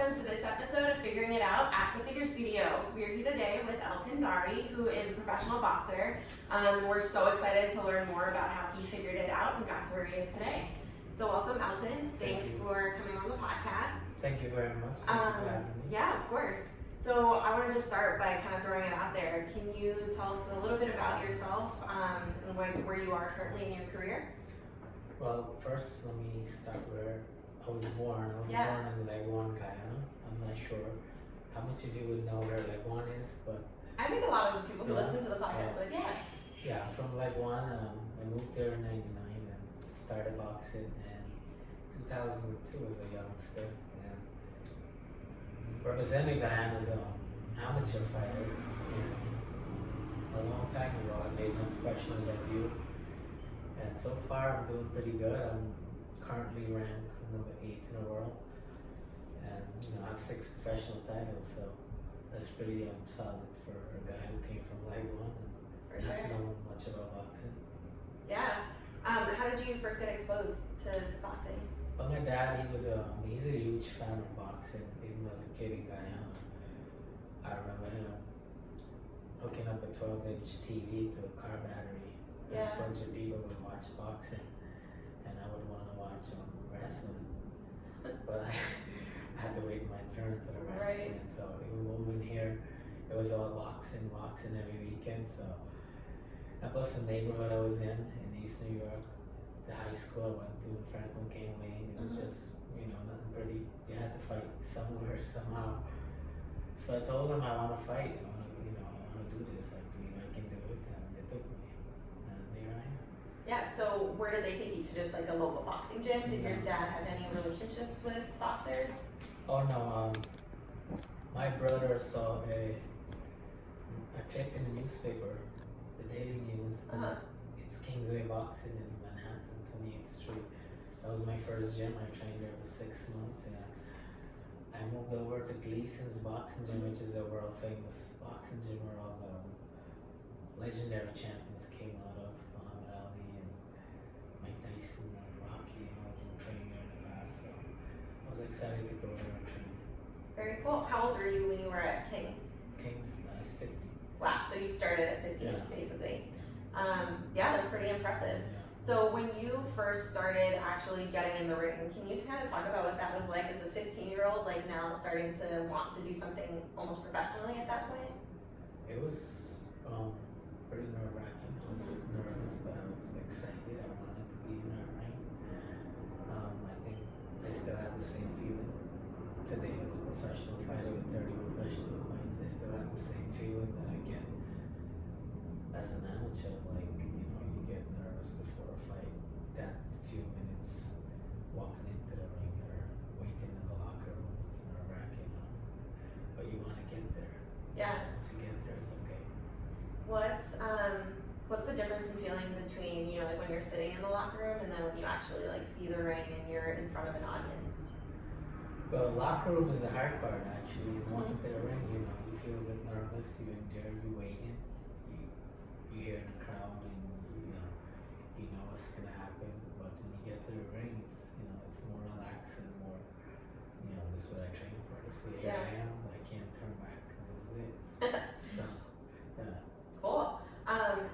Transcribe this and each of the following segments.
welcome to this episode of Figuring It Out at the Figure Studio. We're here today with Elton Dharry, who is a professional boxer. We're so excited to learn more about how he figured it out and got to where he is today. So welcome, Elton. Thanks for coming on the podcast. Thank you very much. Thank you for having me. Yeah, of course. So I want to just start by kind of throwing it out there. Can you tell us a little bit about yourself and where you are currently in your career? Well, first let me start where I was born. I was born in Leg 1, Guyana. I'm not sure how much of you would know where Leg 1 is, but I think a lot of the people who listen to the podcast are like, yeah, from Leg 1. I moved there in '99 and started boxing in 2002 as a youngster. And representing Guyana as an amateur fighter. And a long time ago, I made my professional debut. And so far, I'm doing pretty good. I'm currently ranked number 8 in the world. And, I have 6 professional titles, so that's pretty solid for a guy who came from Leg 1 and not knowing much about boxing. Yeah. How did you first get exposed to boxing? Well, my dad, he's a huge fan of boxing, even as a kid in Guyana. I remember him hooking up a 12-inch TV to a car battery. And a bunch of people would watch boxing, and I would want to watch wrestling. But I had to wait my turn for the wrestling. Right. So even moving here, it was all boxing every weekend. So, and plus the neighborhood I was in East New York, the high school I went to in Franklin Cane Lane, it was just, nothing pretty. You had to fight somewhere, somehow. So I told them I want to fight. I want to do this. I believe I can do it, and they took me. And here I am. Yeah, so where did they take you to? Just like a local boxing gym? Did your dad have any relationships with boxers? Oh no, my brother saw a clip in the newspaper, the Daily News. It's Kingsway Boxing in Manhattan, 28th Street. That was my first gym. I trained there for 6 months. And I moved over to Gleason's Boxing Gym, which is a world famous boxing gym where all the legendary champions came out of. Muhammad Ali and Mike Tyson and Rocky and all of them training there in the past. So I was excited to go there and train. Very cool. How old were you when you were at King's? I was 50. Wow, so you started at 15 basically. Yeah, that's pretty impressive. Yeah. So when you first started actually getting in the ring, can you kind of talk about what that was like as a 15-year-old, like now starting to want to do something almost professionally at that point? It was pretty nerve-wracking. I was nervous, but I was excited. I wanted to be in that ring. I think I still have the same feeling today as a professional fighter with 30 professional fights. I still have the same feeling that I get as an amateur. Like, you get nervous before a fight. That few minutes walking into the ring or waiting in the locker room, it's nerve-wracking. But you want to get there. Yeah. Once you get there, it's okay. What's the difference in feeling between, like when you're sitting in the locker room and then when you actually like see the ring and you're in front of an audience? Well, the locker room is the hard part actually. Walking to the ring, you feel a bit nervous. You're in there, you're waiting. You hear the crowd and you know what's gonna happen. But when you get to the ring, it's more relaxed and more, this is what I trained for. This is here I am. I can't turn back. This is it. So, yeah. Cool.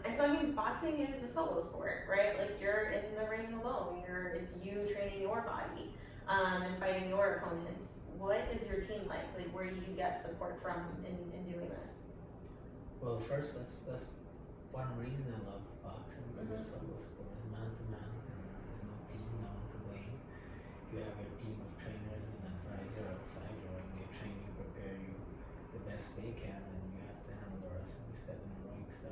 And so boxing is a solo sport, right? Like you're in the ring alone. It's you training your body and fighting your opponents. What is your team like? Like where do you get support from in doing this? Well, first that's one reason I love boxing, because it's solo sport. It's man to man. There's no team, no one to blame. You have your team of trainers and advisor outside your ring. They train you, prepare you the best they can, and you have to handle the rest when you step in the ring. So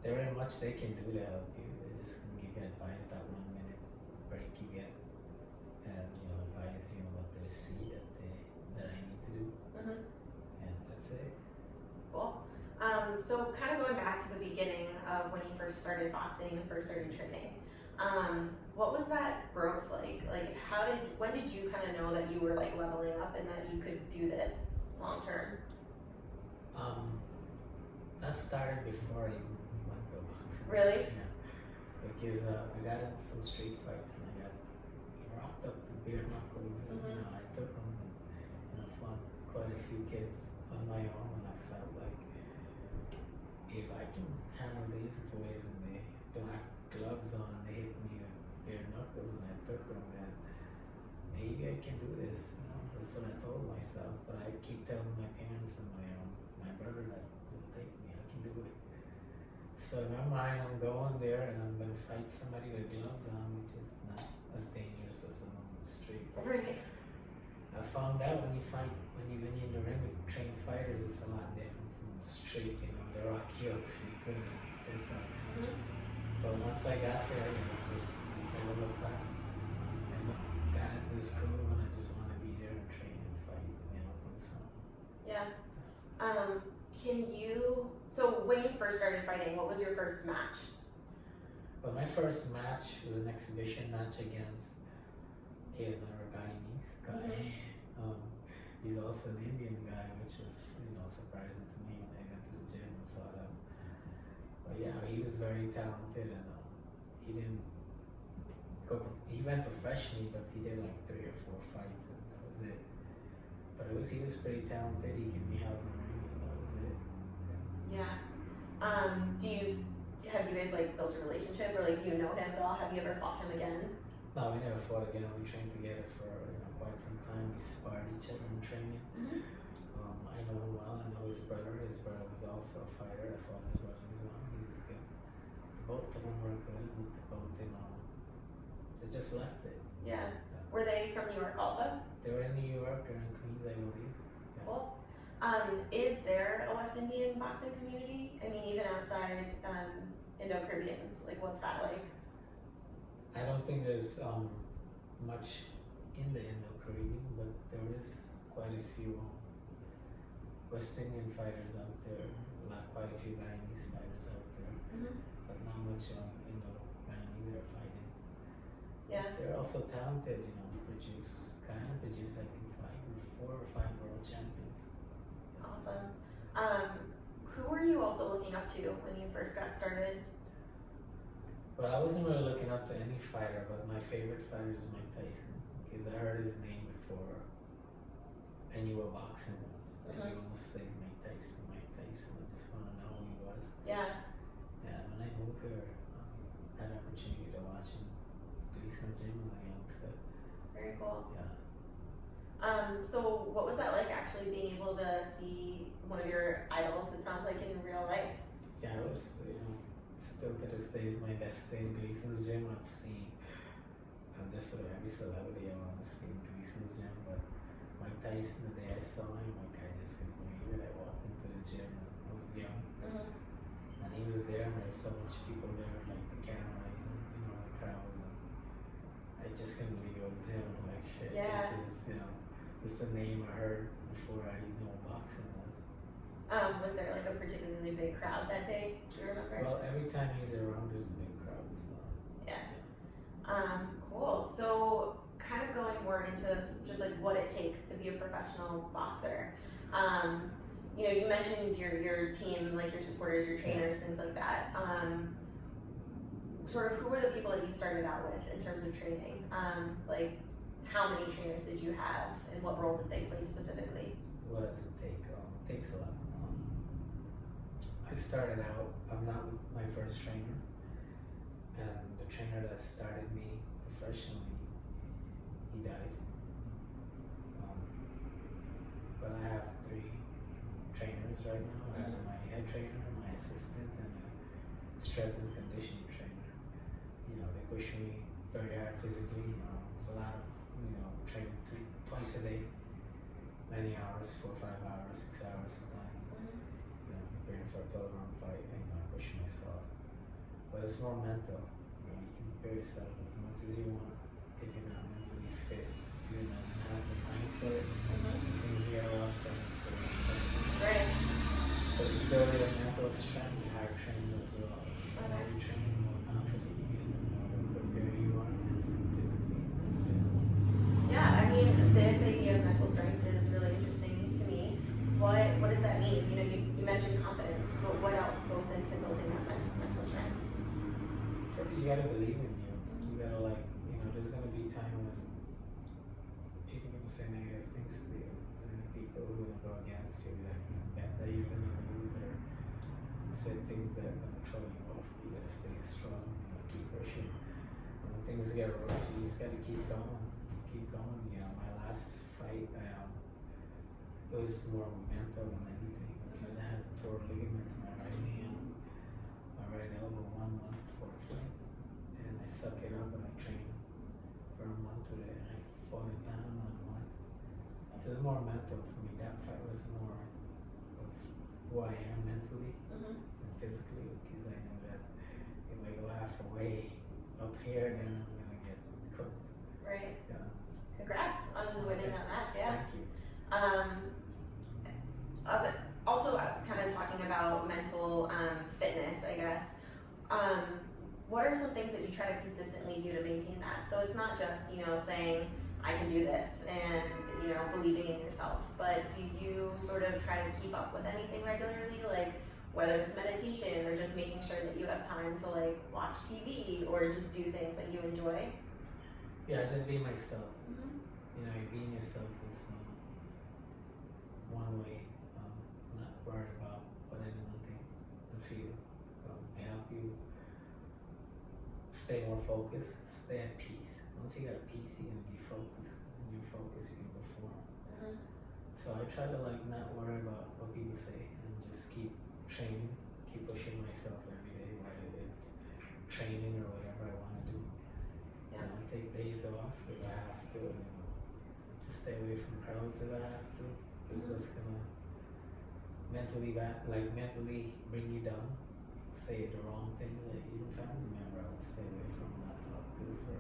there ain't much they can do to help you. They just can give you advice that 1 minute break you get, and advise you what they see that I need to do, and that's it. Cool. So kind of going back to the beginning of when you first started boxing and first started training, what was that growth like? Like when did you kind of know that you were like leveling up and that you could do this long term? That started before I even went to boxing. Really? Yeah. Because I got into some street fights and I got rocked up with bare knuckles and I took them. kids on my own, and I felt like if I can handle these boys and they don't have gloves on and they hit me with bare knuckles when I took them, then maybe I can do this. You know, that's what I told myself. But I keep telling my parents and my brother that don't take me, I can do it. So in my mind, I'm going there and I'm gonna fight somebody with gloves on, which is not as dangerous as someone on the street. Right. I found out when you're in the ring with trained fighters, it's a lot different from the street. You know, they rock you up pretty good and stuff like that. Mm-hmm. But once I got there, you know, I never looked back. I got into this groove and I just want to be there and train and fight, you know, do something. Yeah. So when you first started fighting, what was your first match? But my first match was an exhibition match against another Guyanese guy. He's also an Indian guy, which was, you know, surprising to me when I got to the gym and saw that. But yeah, he was very talented, and he went professionally, but he did like 3 or 4 fights, and that was it. But he was pretty talented. He gave me help in the ring, and that was it. Yeah. Have you guys like built a relationship, or like do you know him at all? Have you ever fought him again? No, we never fought again. We trained together for quite some time. We sparred each other in training. Mm-hmm. I know him well. I know his brother. His brother was also a fighter. I fought his brother as well. He was good. Both of them were good. They just left it. Yeah. Were they from New York also? They were in New York or in Queens, I believe. Yeah. Cool. Is there a West Indian boxing community? I mean, even outside Indo-Caribbeans, like what's that like? I don't think there's much in the Indo-Caribbean, but there is quite a few West Indian fighters out there. Quite a few Guyanese fighters out there, but not much Indo-Guyanese are fighting. Yeah. They're also talented, you know, produce, I think 4 or 5 world champions. Awesome. Who were you also looking up to when you first got started? Well, I wasn't really looking up to any fighter, but my favorite fighter is Mike Tyson, because I heard his name before I knew what boxing was. Everyone was saying Mike Tyson. I just want to know who he was. Yeah. And when I moved here, I had an opportunity to watch him do some gym as a youngster. Very cool. Yeah. So what was that like actually being able to see one of your idols, it sounds like, in real life? Yeah, it was, you know, still to this day is my best day in Gleason's gym. I've seen just about every celebrity I want to see in Gleason's gym, but Mike Tyson, the day I saw him, like, I just couldn't believe it. I walked into the gym and I was young, and he was there, and there was so much people there, like the cameras and, you know, the crowd, and I just couldn't believe it was him. I'm like, shit, this is, you know, this is the name I heard before I even knew what boxing was. Was there like a particularly big crowd that day? Do you remember? Well, every time he's around, there's a big crowd. So. Yeah. Cool. So, kind of going more into just like what it takes to be a professional boxer. You know, you mentioned your team, like your supporters, your trainers, things like that. Sort of, who were the people that you started out with in terms of training? Like, how many trainers did you have, and what role did they play specifically? What does it take? It takes a lot. I started out, I'm not my first trainer, and the trainer that started me professionally, he died. But I have 3 trainers right now. I have my head trainer, my assistant, and a strength and conditioning trainer. You know, they push me very hard physically. There's a lot of, you know, training twice a day, many hours, 4 or 5 hours, 6 hours sometimes. You know, preparing for a 12-round fight, and pushing myself. But it's more mental. You know, you can prepare yourself as much as you want if you're not mentally fit. If you're not gonna have the mind for it, things get off them, so it's tough. Right. But you build your mental strength, you hire training as well. The more you train, the more confident you get, the more prepared you are mentally, physically. That's it. Yeah, I mean, this idea of mental strength is really interesting to me. What does that mean? You know, you mentioned confidence, but what else goes into building that mental strength? You gotta believe in you. You gotta, like, you know, there's gonna be time when people are gonna say negative things to you. There's gonna be people who are gonna go against you, that you bet that you're gonna lose, or say things that are gonna throw you off. You gotta stay strong, keep pushing. When things get rough, you just gotta keep going, keep going. You know, my last fight, it was more mental than anything, because I had torn ligament in my right hand, my right elbow 1 month before the fight, and I suck it up and I trained for a month with it, and I fought it down on one. So it was more mental for me. That fight was more of who I am mentally and physically, because I know that if I go halfway up here, then I'm gonna get cooked. Right. Yeah. Congrats on winning that match. Yeah. Thank you. Also, kind of talking about mental fitness, I guess. What are some things that you try to consistently do to maintain that? So it's not just, you know, saying I can do this and, you know, believing in yourself, but do you sort of try to keep up with anything regularly, like whether it's meditation or just making sure that you have time to like watch TV or just do things that you enjoy? Yeah, just be myself. You know, being yourself is one way. Not worry about what anyone think and feel. It help you stay more focused, stay at peace. Once you got peace, you're gonna be focused. When you're focused, you can perform. So I try to like not worry about what people say and just keep training, keep pushing myself every day, whether it's training or whatever I want to do. Yeah. You know, take days off if I have to. You know, just stay away from crowds if I have to. It's just gonna mentally bring you down. Say the wrong things that even family member I would stay away from, not talk to for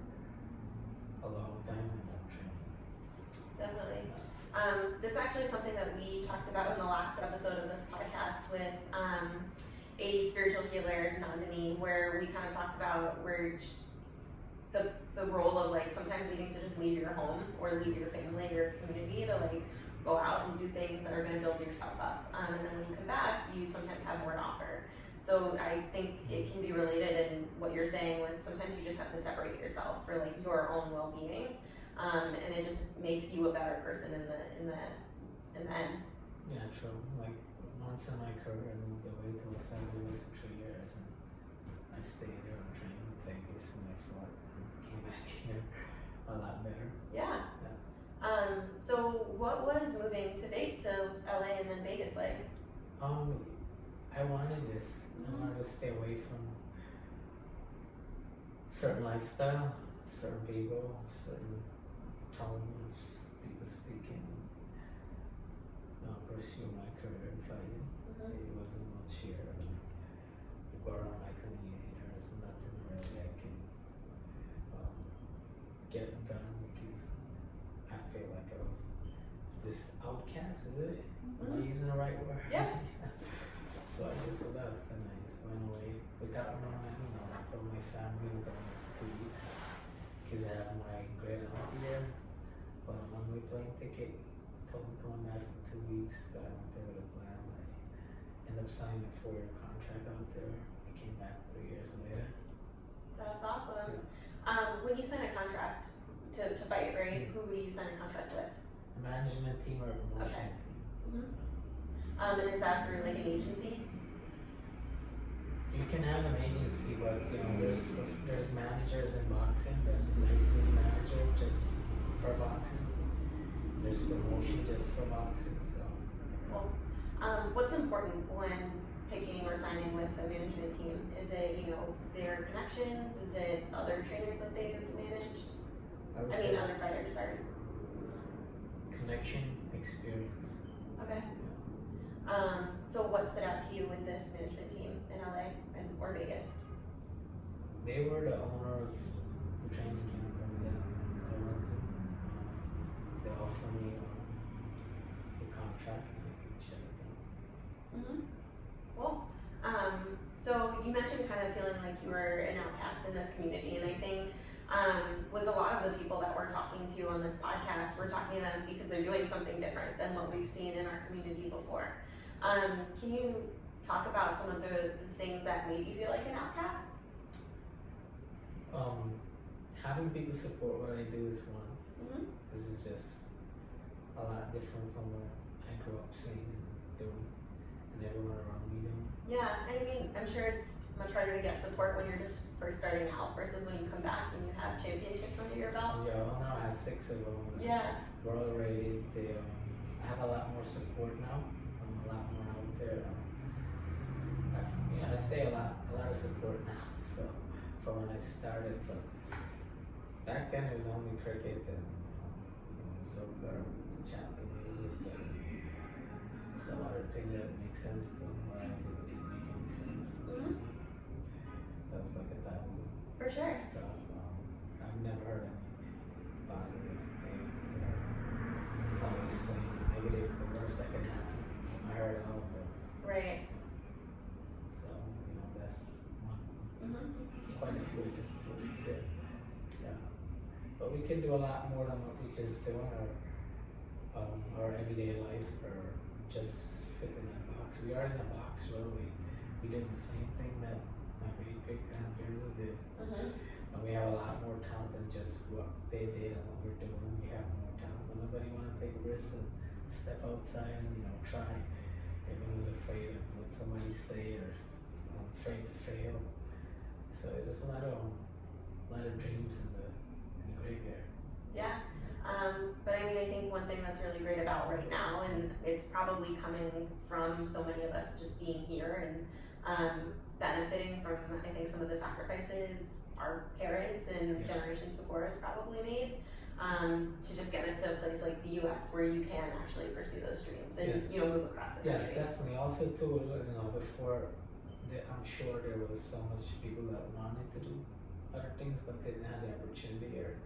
a long time and not training. Definitely. That's actually something that we talked about in the last episode of this podcast with a spiritual healer, Nandini, where we kind of talked about where the role of like sometimes needing to just leave your home or leave your family or community to like go out and do things that are going to build yourself up. And then when you come back, you sometimes have more to offer. So I think it can be related in what you're saying with sometimes you just have to separate yourself for like your own well-being. And it just makes you a better person in the end. Yeah, true. Like once in my career, I moved away to Los Angeles for 3 years, and I stayed there and trained in Vegas, and I fought and came back here a lot better. Yeah. So what was moving to LA and then Vegas like? I wanted this. I wanted to stay away from certain lifestyle, certain people, certain tone of people speaking. Pursue my career in fighting. It wasn't much here. You go around my community, there's nothing really I can get done because I feel like I was this outcast, is it? Am I using the right word? Yeah. So I just left and I just went away without knowing, you know, I told my family I'm going for 2 weeks because I have my great aunt here, but I'm on my plane ticket. Told me coming back in 2 weeks, but I went there with a plan. I ended up signing a 4-year contract out there. I came back 3 years later. That's awesome. Yeah. When you sign a contract to fight, right? Who do you sign a contract with? A management team or a promotion team. And is that through like an agency? You can have an agency, but you know, there's managers in boxing, that licensed manager just for boxing. There's promotion just for boxing, so. Cool. What's important when picking or signing with a management team? Is it, you know, their connections? Is it other trainers that they've managed? Other fighters, sorry. Connection, experience. Okay. So what stood out to you with this management team in LA or Vegas? They were the owner of the training camp that I went to. They offered me a contract and I could shut it down. Cool. So you mentioned kind of feeling like you were an outcast in this community, and I think with a lot of the people that we're talking to on this podcast, we're talking to them because they're doing something different than what we've seen in our community before. Can you talk about some of the things that made you feel like an outcast? Having people support what I do is one. This is just a lot different from what I grew up seeing and doing, and everyone around me doing. Yeah, and I mean, I'm sure it's much harder to get support when you're just first starting out versus when you come back and you have championships under your belt. Yeah, well, now I have 6 of them. Yeah. World rated. I have a lot more support now. I'm a lot more out there. I say a lot of support now. So from when I started, but back then it was only cricket and soccer, champion music, but it's a lot of things that make sense to what I did didn't make any sense. Mm-hmm. That was like a taboo For sure. stuff. I've never heard any positive things or always saying negative, the worst that can happen. I heard all of those. Right. So, that's one. Mm-hmm. Quite a few just was good. Yeah. But we can do a lot more than what we just do in our everyday life or just fit in that box. We are in a box, really. We did the same thing that my great grandparents did. Mm-hmm. And we have a lot more talent than just what they did and what we're doing. We have more talent. But nobody want to take risks and step outside and try. Everyone's afraid of what somebody say or afraid to fail. So there's a lot of dreams in the graveyard. Yeah. But I mean, I think one thing that's really great about right now, and it's probably coming from so many of us just being here and benefiting from, I think, some of the sacrifices our parents and generations before us probably made, to just get us to a place like the U.S. where you can actually pursue those dreams and move across the country. Yes, definitely. Also, too, before, I'm sure there was so much people that wanted to do other things, but didn't have the opportunity or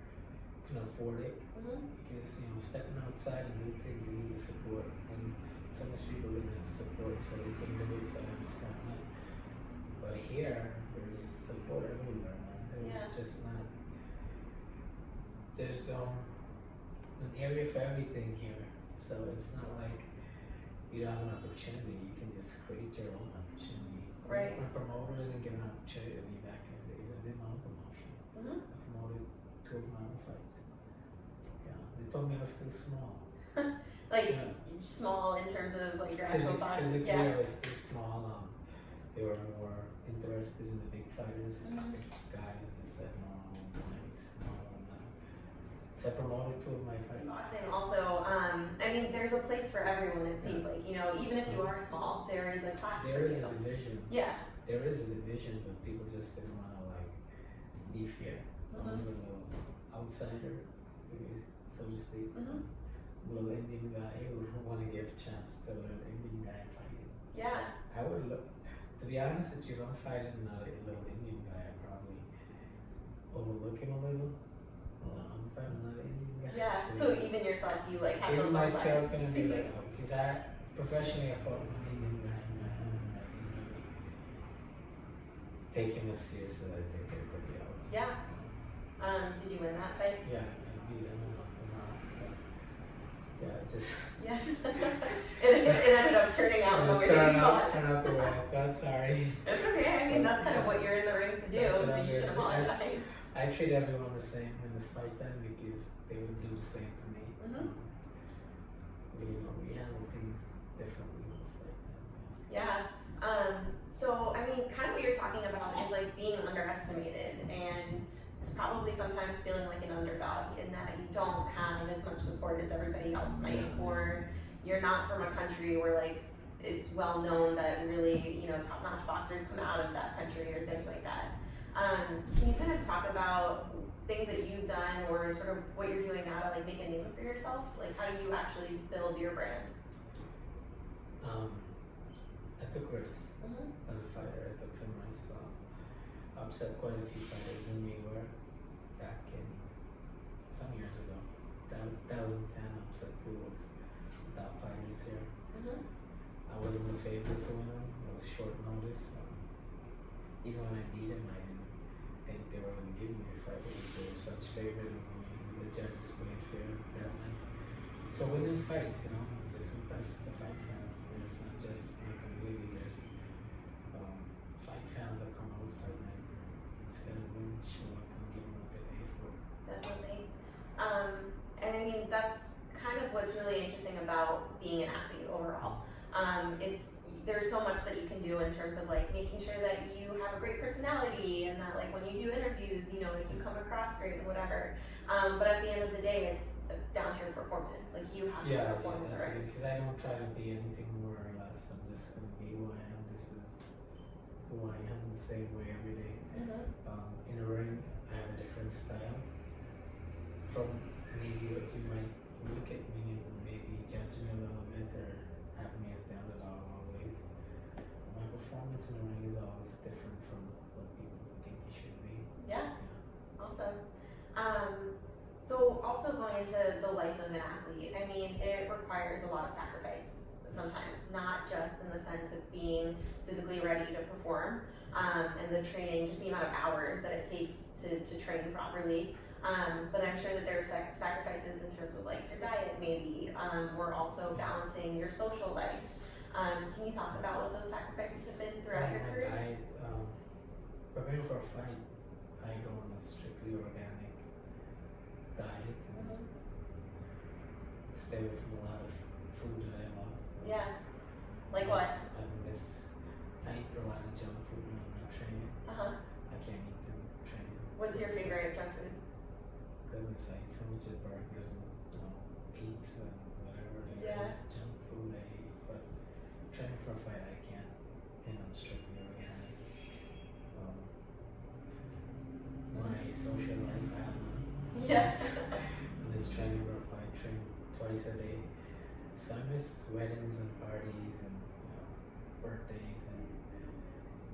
can afford it. Mm-hmm. Because stepping outside and doing things, you need the support, and so much people didn't have the support, so they couldn't do it. So I understand that. But here, there's support everywhere, man. There's just not. There's an area for everything here, so it's not like you don't have an opportunity. You can just create your own opportunity. Right. When promoters didn't give an opportunity to me back in the days, I did my own promotion. Mm-hmm. I promoted 2 of my own fights. Yeah, they told me I was too small. Small in terms of like your actual body. Physically, I was too small. They were more interested in the big fighters, Mm-hmm. guys. They said no, I'm small. So I promoted 2 of my fights. Boxing also, I mean, there's a place for everyone. It seems like even if you are small, there is a class There for is you. a division. Yeah. There is a division, but people just didn't want to be fair. I was a little outsider, so to speak. Mm-hmm. Little Indian guy who want to give a chance to an Indian guy fighting. Yeah. I would look. To be honest with you, if I'm fighting another little Indian guy, I probably overlook him a little. I'm fighting another Indian guy. Yeah. So even yourself, you have even those myself reflexes. gonna be like, because I professionally I fought an Indian guy, and I didn't really take him as serious as I take everybody else. Yeah. Did you win that fight? Yeah, I beat him and knocked him out. But yeah, just. Yeah. it ended up turning out in the way that you thought. Turn out the way I thought. Sorry. It's okay. I mean, that's kind of what you're in the ring to do. That's what But I'm you should doing. apologize. I treat everyone the same in this fight then because they would do the same to me. Mm-hmm. We handle things differently in this fight then. Yeah. So I mean, kind of what you're talking about is being underestimated, and it's probably sometimes feeling like an underdog in that you don't have as much support as everybody else might, or you're not from a country where it's well known that really top-notch boxers come out of that country or things like that. Can you kind of talk about things that you've done or sort of what you're doing now to make a name for yourself? How do you actually build your brand? I took risks as a fighter. I took some risks. Upset quite a few fighters in New York back in some years ago. 2010, upset 2 of the top fighters here. Mm-hmm. I wasn't a favorite to win them. It was short notice. Even when I beat him, I didn't think they were going to give me a fight because they were such favorite of me. The judges played fair that night. So winning fights, just impress the fight fans. There's not just my community. There's fight fans that come out fight night. Just gotta win, show up, and give them what they pay for. Definitely. And I mean, that's kind of what's really interesting about being an athlete overall. There's so much that you can do in terms of like making sure that you have a great personality and that like when you do interviews, you know, like you come across great and whatever. But at the end of the day, it's down to your performance. Like you have to perform correctly. Because I don't try to be anything more or less. I'm just gonna be who I am. This is who I am the same way every day. In a ring, I have a different style. From maybe what you might look at me and maybe judge me a little bit or have me as the underdog always. My performance in the ring is always different from what people think it should be. Yeah. Awesome. So also going into the life of an athlete, I mean, it requires a lot of sacrifice sometimes, not just in the sense of being physically ready to perform, and the training, just the amount of hours that it takes to train properly. But I'm sure that there are sacrifices in terms of like your diet maybe, or also balancing your social life. Can you talk about what those sacrifices have been throughout your career? My diet, preparing for a fight, I go on a strictly organic diet. Stay away from a lot of food that I love. Yeah. Like what? I eat a lot of junk food when I'm not training. I can't eat them training. What's your favorite junk food? Goodness, I eat sandwiches, burgers, and pizza, and whatever there is. Junk food I eat, but training for a fight I can't. And I'm strictly organic. My social life, I have none. Yes. I'm just training for a fight, train twice a day. So I miss weddings and parties and birthdays and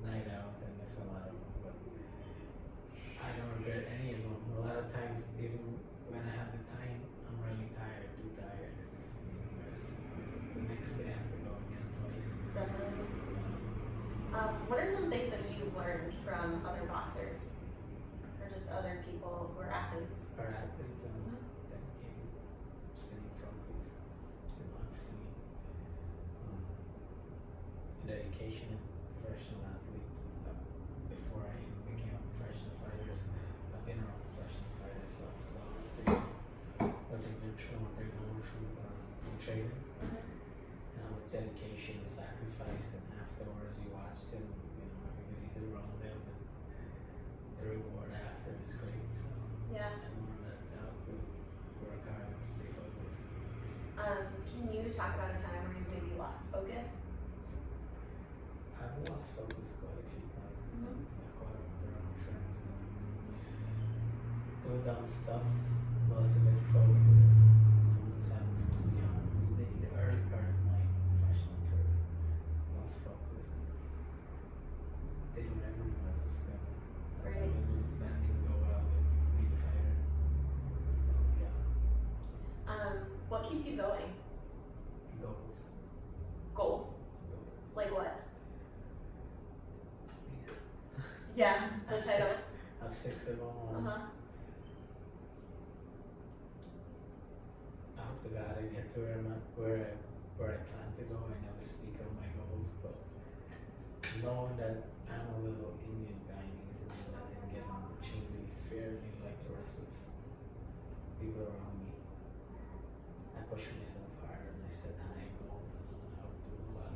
night out. I miss a lot of them, but I don't regret any of them. A lot of times, even when I have the time, I'm really tired, too tired. I just need to rest. The next day I have to go again twice. Definitely. What are some things that you've learned from other boxers or just other people who are athletes? Our athletes and dedicated, staying focused. I've seen dedication of professional athletes. Before I even became a professional fighters, I've been around professional fighter stuff, so what they've been through, what they're going through in training. It's dedication and sacrifice, and afterwards you watch them, everybody's around them, and the reward after is great. So Yeah. I want that out to work hard and stay focused. Can you talk about a time where you maybe lost focus? I've lost focus quite a few times. I caught up with the wrong friends and doing dumb stuff, lost a bit of focus. I was just having fun, the early part of my professional career, lost focus. Didn't remember my system. Right. That didn't go well with being a fighter. So, What keeps you going? goals. Goals? Like what? These. Yeah, the titles. I've 6 of them. I hope to God I get to where I plan to go. I never speak of my goals, but knowing that I'm a little Indian guy in New Zealand, I didn't get an opportunity fairly like the rest of people around me. I pushed myself hard and I set high goals and I hope to do a lot.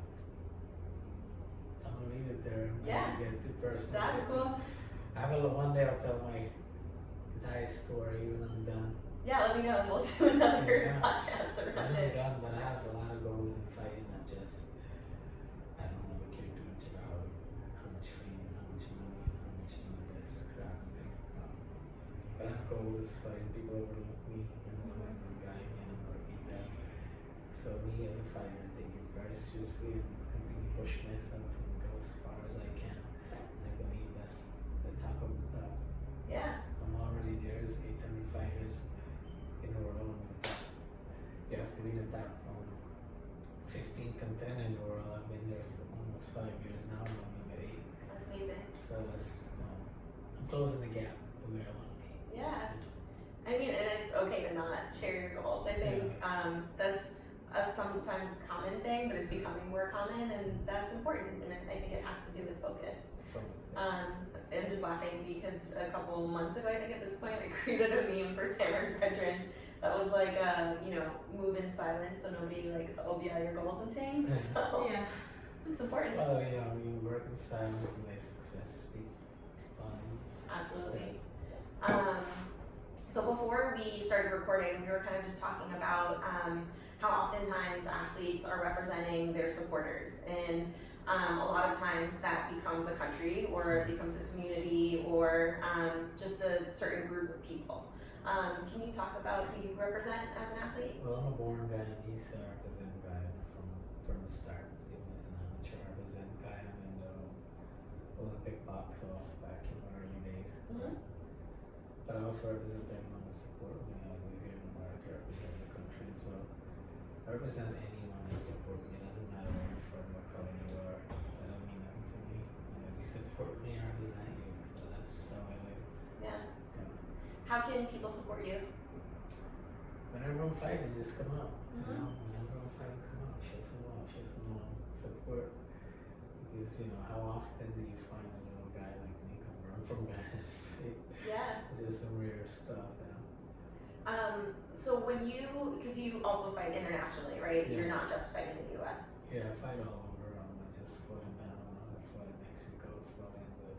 I'm gonna leave it there. I'm gonna get too personal. That's cool. One day I'll tell my entire story when I'm done. Yeah, let me know and we'll do another podcast around I'm it. done, but I have a lot of goals in fighting, not just, I don't ever care too much about how much fame, how much money, this crap. But I have goals as fighting. People overlook me, I'm a guy, and I'm gonna repeat that. So me as a fighter, I take it very seriously and continue to push myself and go as far as I can. And I believe that's the top of the top. Yeah. I'm already there. There's 800 fighters in the world. You have to be the top 15 contender in the world. I've been there for almost 5 years now. I'm number 8. That's amazing. So I'm closing the gap to where I want to be. Yeah. I mean, and it's okay to not share your goals. I think that's a sometimes common thing, but it's becoming more common, and that's important. And I think it has to do with focus. I'm just laughing because a couple months ago, I think at this point, I created a meme for Tamarind Bredren that was like, you know, move in silence so nobody like OBI your goals and things. So Yeah. it's important. Well, you know, you work in silence and make success speak. Absolutely. So before we started recording, we were kind of just talking about how oftentimes athletes are representing their supporters, and a lot of times that becomes a country or it becomes a community or just a certain group of people. Can you talk about who you represent as an athlete? Well, I'm a born Guyanese, so I represent Guyana from the start. Even as an amateur, I represent Guyana in the Olympic box off back in the early days. Mm-hmm. But I also represent everyone that support me. I live here in America, I represent the country as well. I represent anyone that support me. It doesn't matter where you're from, what color you are. That don't mean nothing to me. You know, if you support me, I represent you. So that's just how I live. Yeah. Yeah. How can people support you? Whenever I'm fighting, just come out. Mm-hmm. You know, whenever I'm fighting, come out. Show some love, show some support. Because, you know, how often do you find a little guy like me come run from guys? Yeah. Just some weird stuff, you know. So when because you also fight internationally, right? Yeah. You're not just fighting in the U.S. Yeah, I fight all over. I just fought in Panama, I fought in Mexico, fought in the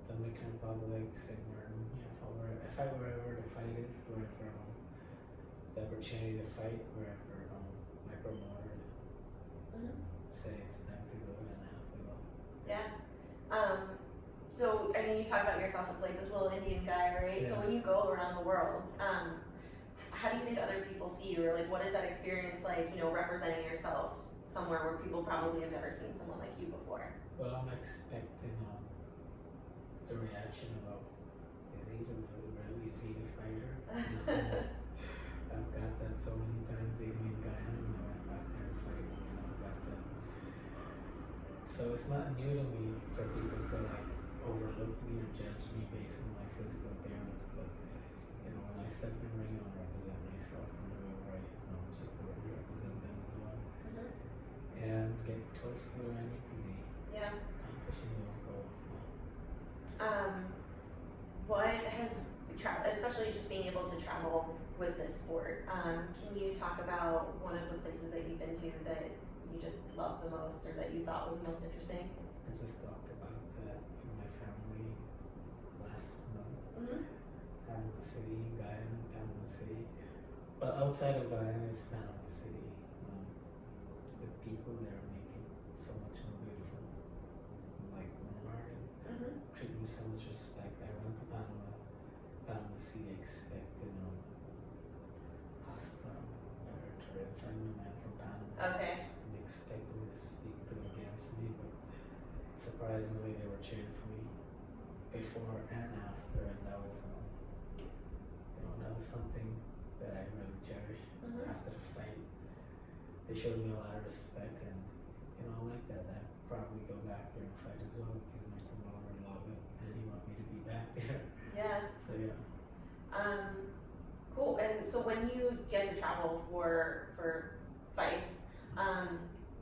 Dominican Republic, St. Martin. Yeah, I fight wherever the fight is, wherever the opportunity to fight, wherever my promoter say it's time to go, then I have to go. Yeah. So, I mean, you talk about yourself as like this little Indian guy, right? Yeah. So when you go around the world, how do you think other people see you? Or like, what is that experience like, you know, representing yourself somewhere where people probably have never seen someone like you before? Well, I'm expecting the reaction of, is he the fighter? I've got that so many times, even in Guyana, you know, I'm back there fighting, you know, I've got that. So it's not new to me for people to like overlook me or judge me based on my physical appearance, but you know, when I step in the ring, I'll represent myself and do it right, support and represent them as well, and get close to where I need to be, Yeah. accomplishing those goals. What has especially just being able to travel with this sport, can you talk about one of the places that you've been to that you just loved the most or that you thought was the most interesting? I just talked about that with my family last month. Panama City, Guyana, Panama City. But outside of Guyana is Panama City. The people there make it so much more beautiful. Like Martin, treat me so much respect. I went to Panama City expecting hostile territory. If I'm a man from Panama. Okay. Expecting to speak to against me, but surprisingly they were cheering for me before and after, and that was that was something that I really cherished. After the fight, they showed me a lot of respect, and I like that. I probably go back there and fight as well because my promoter loved it and he wanted me to be back there. Yeah. So yeah. Cool. And so when you get to travel for fights,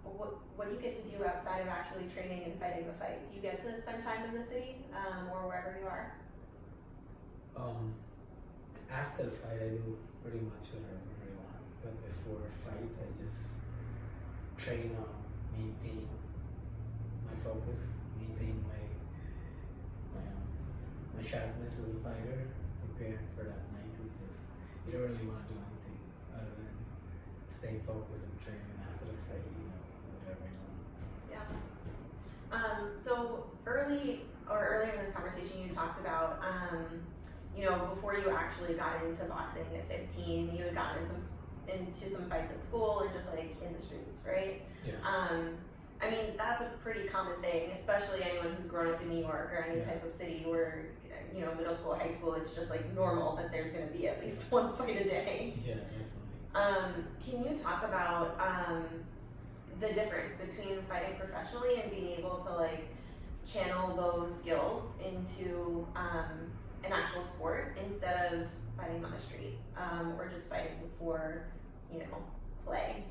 what do you get to do outside of actually training and fighting the fight? Do you get to spend time in the city or wherever you are? After the fight, I do pretty much whatever I want. But before a fight, I just train on maintain my focus, maintain my sharpness as a fighter, preparing for that night. Is just you don't really want to do anything other than stay focused and training after the fight. Whatever you want. Yeah. So earlier in this conversation, you talked about, before you actually got into boxing at 15, you had gotten into some fights at school or just like in the streets, right? Yeah. I mean, that's a pretty common thing, especially anyone who's grown up in New York or any type of city where, middle school, high school, it's just like normal that there's going to be at least one fight a day. Yeah, definitely. Can you talk about the difference between fighting professionally and being able to like channel those skills into an actual sport instead of fighting on the street or just fighting for, play?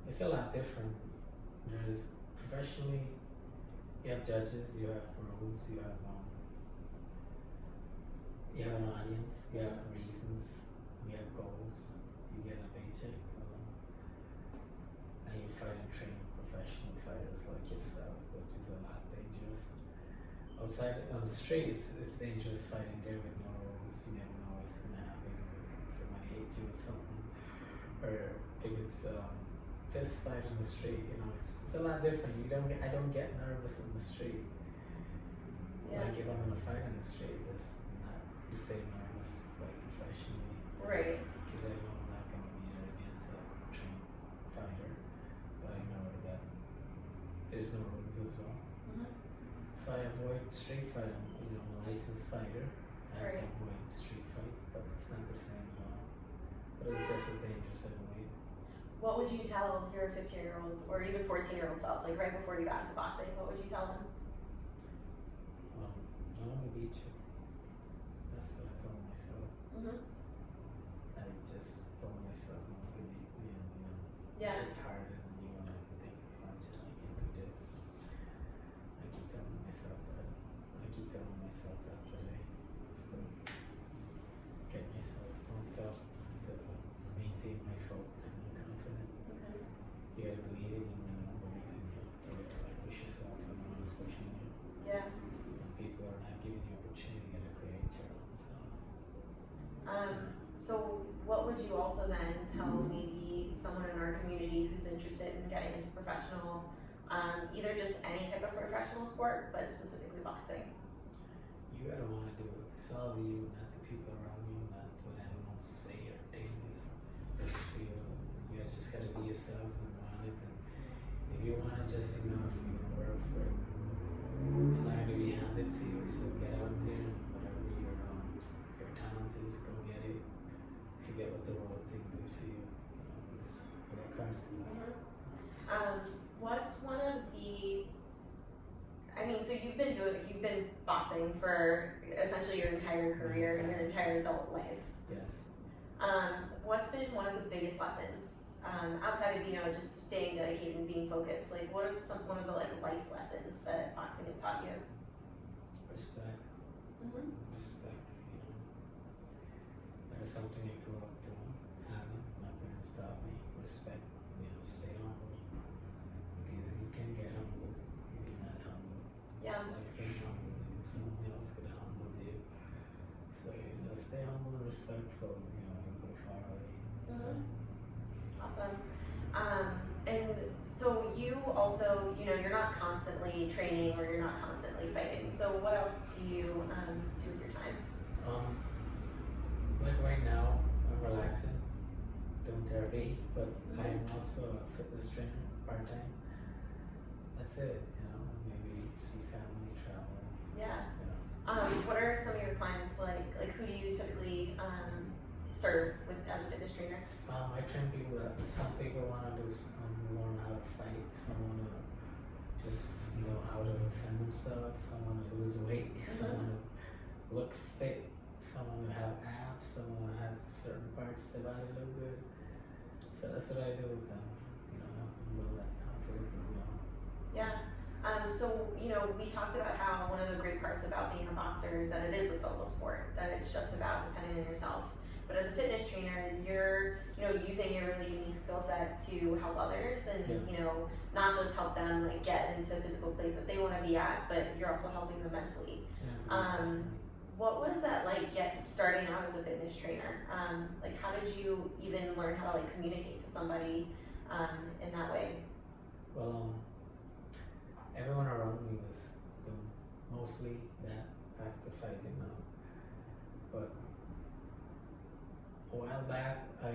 It's a lot different. There's professionally, you have judges, you have rules, you have an audience, you have reasons you have goals, you get a paycheck, and you fight and train professional fighters like yourself, which is a lot dangerous. Outside on the street, it's dangerous fighting there with no rules. You never know what's gonna happen. Somebody hits you with something, or if it's fist fight on the street, it's a lot different. I don't get nervous on the street. Yeah. Like if I'm in a fight on the street, it's just not the same nervous like professionally. Right. Because I know I'm not gonna be there against a trained fighter, but I know that there's no rules as well. Mm-hmm. So I avoid street fighting. I'm a licensed fighter. I Right. avoid street fights, but it's not the same at all. But it's just as dangerous, I believe. What would you tell your 15-year-old or even 14-year-old self, like right before you got into boxing? What would you tell them? I want to beat you. That's what I told myself. Mm-hmm. I just told myself I want to beat me, and Yeah. it's harder than you want to take a punch, and I can do this. I keep telling myself that. Today. To get myself pumped up, to maintain my focus and my confidence. Okay. You gotta believe in you and not believe in you. You gotta push yourself and no one's pushing you. Yeah. When people are not giving you opportunity, you gotta create your own. So what would you also then tell maybe someone in our community who's interested in getting into professional, either just any type of professional sport, but specifically boxing? You gotta wanna do it. It's all you, not the people around you, not what anyone say or think or feel. You just gotta be yourself and want it. And if you want it just enough, you're gonna work for it. It's not gonna be handed to you, so get out there and whatever your talent is, go get it. Forget what the world thinks do for you. Just work hard. What's one of the, so you've been boxing for essentially your entire career and your entire adult life. Yes. What's been one of the biggest lessons, outside of, just staying dedicated and being focused? Like, what are one of the life lessons that boxing has taught you? Respect. Mm-hmm. Respect, That is something I grew up doing, having. My parents taught me. Respect, stay humble. Because you can get humbled if you're not humble. Yeah. Life can humble you. Someone else could humble you. So, stay humble and respectful, you go far away. Mm-hmm. Awesome. And so you also, you're not constantly training or you're not constantly fighting. So what else do you do with your time? Like right now, I'm relaxing, doing therapy, but I'm also a fitness trainer part-time. That's it, maybe see family, travel. Yeah. What are some of your clients like? Like, who do you typically serve with as a fitness trainer? I train people that some people want to learn how to fight, some want to just know how to defend themselves, some want to lose weight, some want to look fit, some want to have abs, some want to have certain parts of the body look good. So that's what I do with them, help them build that confidence as well. Yeah. So, we talked about how one of the great parts about being a boxer is that it is a solo sport, that it's just about depending on yourself. But as a fitness trainer, you're, using your really unique skill set to help others and, not just help them like get into a physical place that they want to be at, but you're also helping them mentally. What was that like starting out as a fitness trainer? Like, how did you even learn how to communicate to somebody in that way? Well, everyone around me was doing mostly that after fighting now. But a while back, I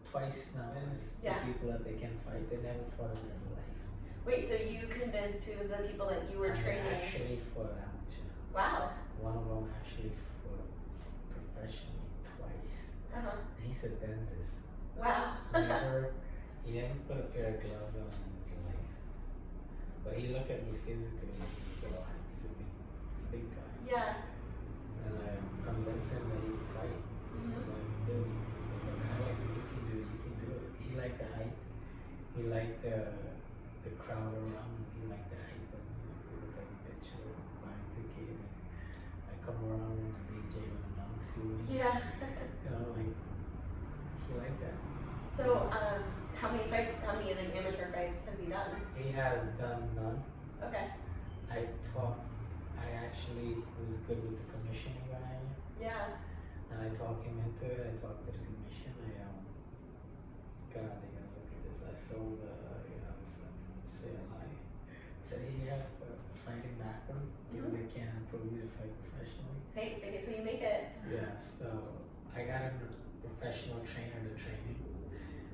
twice now asked the people that they can fight. They never fought in their life. Wait, so you convinced two of the people that you were training? They actually fought amateur. Wow. One of them actually fought professionally twice. He's a dentist. Wow. He never put a pair of gloves on in his life. But he looked at me physically and he said, oh, he's a big guy. Yeah. And I convinced him that he could fight. Like, dude, you can do it. He liked the hype. He liked the crowd around him. He liked the hype. And people take a picture, buy a ticket. And I come around and DJ with him now. suing. Yeah. You know, like he liked that. So, how many like amateur fights has he done? He has done none. Okay. I actually was good with the commissioning guy, Yeah. and I talked him into it. I talked to the commission. God, they gotta look at this. I sold, say a lie. That he had a fighting background because they can't approve you to fight professionally. Hey, fake it till you make it. Yeah, so I got him a professional trainer to train him,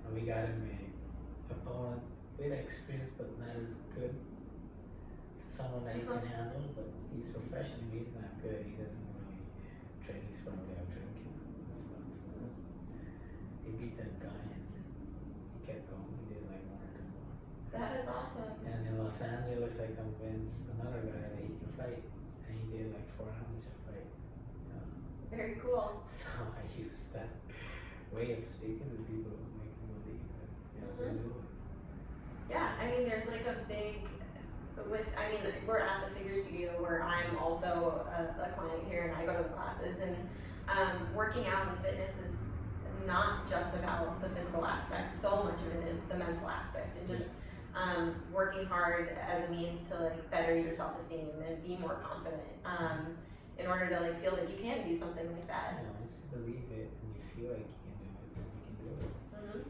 and we got him a opponent with experience but not as good. Someone that he can handle, but he's professional. He's not good. He doesn't really train. He's probably out drinking and stuff. So he beat that guy and he kept going. He did like 1 or 2 more. That is awesome. And in Los Angeles, I convinced another guy that he can fight, and he did like 4 rounds to fight. Very cool. So I used that way of speaking to people to make them believe that they do it. Yeah, I mean, there's like a big. We're at the Figure Studio where I'm also a client here and I go to the classes, and working out and fitness is not just about the physical aspect. So much of it is the mental aspect and just working hard as a means to like better your self-esteem and be more confident in order to like feel that you can do something like that. Just believe it and you feel like you can do it, then you can do it.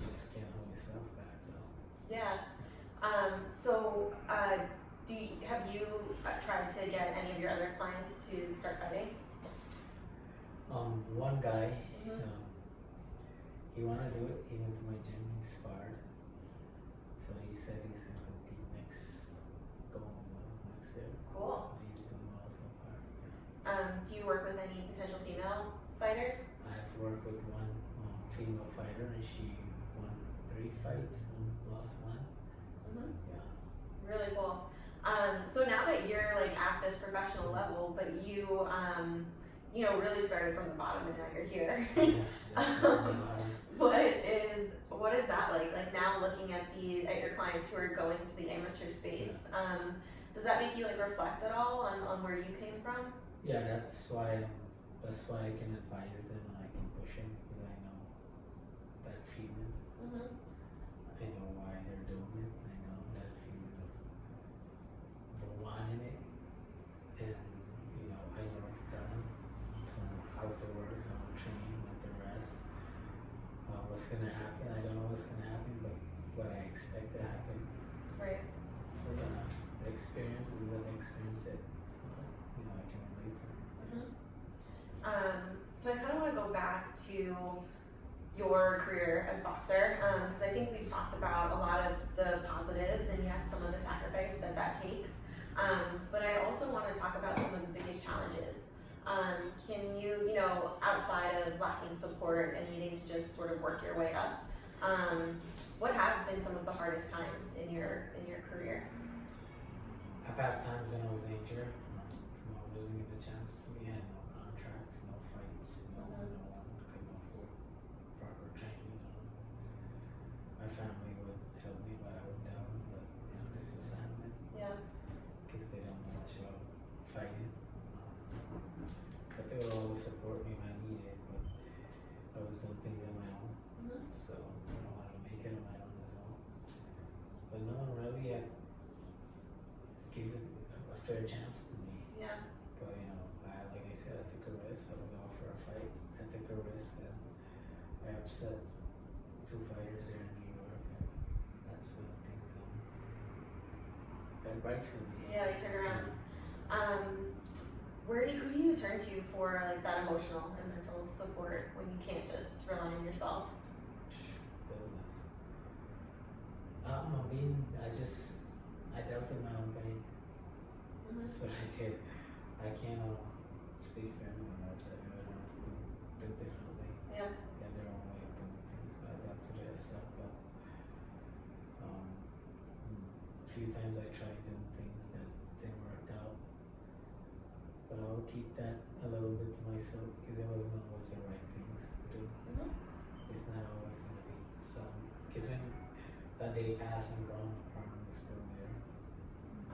You just can't hold yourself back though. Yeah. Have you tried to get any of your other clients to start fighting? One guy, he wanted to do it. He went to my gym, he sparred. So he said he's gonna compete next year. Cool. So he's doing well so far. Do you work with any potential female fighters? I've worked with one female fighter, and she won 3 fights and lost 1. Yeah. Really cool. So now that you're like at this professional level, but you really started from the bottom and now you're here. What is that like? Like now looking at your clients who are going to the amateur space, does that make you like reflect at all on where you came from? Yeah, that's why I can advise them and I can push them because I know that feeling. I know why they're doing it. I know that feeling of wanting it, and I know what to tell them, how to work, how to train, what to rest, what's gonna happen. I don't know what's gonna happen, but what I expect to happen. Right. So yeah, the experience is an experience it, so I can relate to it. So I kind of want to go back to your career as a boxer, because I think we've talked about a lot of the positives and yes, some of the sacrifice that takes. But I also want to talk about some of the biggest challenges. Can you, outside of lacking support and needing to just sort of work your way up, what have been some of the hardest times in your career? I've had times when I was injured, wasn't given a chance to me. I had no contracts, no fights, no one couldn't afford proper training. My family would help me, but I would tell them, but this was happening. Yeah. Because they don't know much about fighting. But they would always support me when I needed it, but I was doing things on my own. So I wanted to make it on my own as well. But no one really gave it a fair chance to me. Yeah. But like I said, I took a risk. I was offered a fight. I took a risk, and I upset 2 fighters here in New York, and that's when things got right for me. Yeah, you turn around. Who do you turn to for like that emotional and mental support when you can't just rely on yourself? Goodness. I dealt with my own pain. That's what I did. I can't speak for anyone else. Everyone else do differently. Yeah. They have their own way of doing things, but I dealt with it. I sucked up. A few times I tried doing things that didn't work out, but I'll keep that a little bit to myself because it wasn't always the right things to do. It's not always going to be some, because when that day passed and gone, the problem was still there.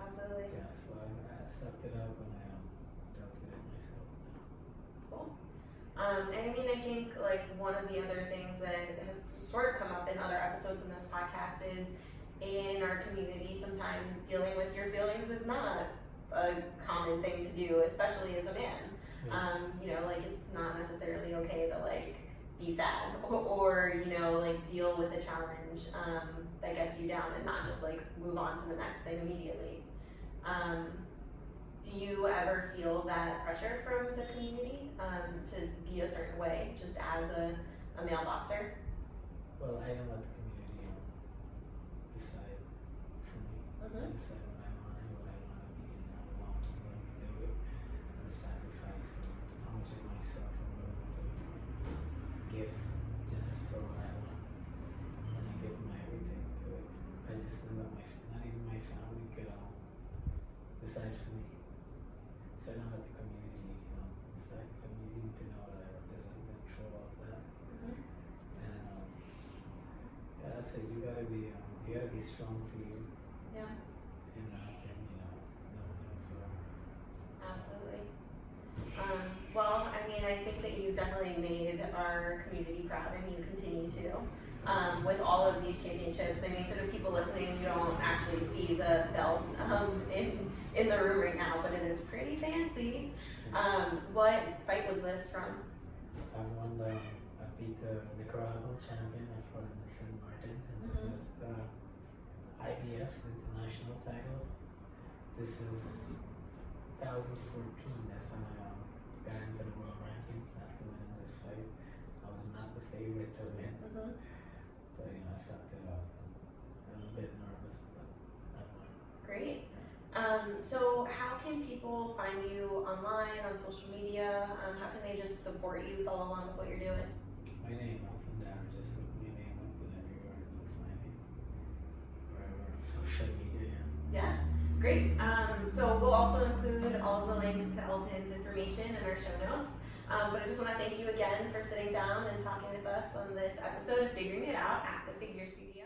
Absolutely. Yeah, so I sucked it up and I dealt with it myself. Cool. And I mean, I think like one of the other things that has sort of come up in other episodes in this podcast is in our community, sometimes dealing with your feelings is not a common thing to do, especially as a man. You know, like it's not necessarily okay to like be sad or you know, like deal with a challenge that gets you down and not just like move on to the next thing immediately. Do you ever feel that pressure from the community to be a certain way, just as a male boxer? Well, I don't let the community decide for me. I decide what I want and what I want to be and how long I'm willing to do it and sacrifice and how much of myself I'm willing to give just for what I want. And I give my everything to it. I just let not even my family could decide for me. So I don't let the community, decide. The community need to know that I represent control of that. And yeah, that's it. You gotta be strong for you. Yeah. And no one else will. Absolutely. Well, I mean, I think that you definitely made our community proud, and you continue to. With all of these championships, I mean, for the people listening, you don't actually see the belts in the room right now, but it is pretty fancy. What fight was this from? I beat the Nicaraguan champion. I fought in the San Martin, and this is the IBF international title. This is 2014. That's when I got into the world rankings after winning this fight. I was not the favorite to win, but I sucked it up. I was a bit nervous, but I won. Great. So how can people find you online, on social media? How can they just support you, follow along with what you're doing? My name, Elton Dharry. Just look my name up and everywhere you'll find me. Wherever social media. Yeah, great. So we'll also include all of the links to Elton's information in our show notes. But I just want to thank you again for sitting down and talking with us on this episode of Figuring It Out at the Figure Studio.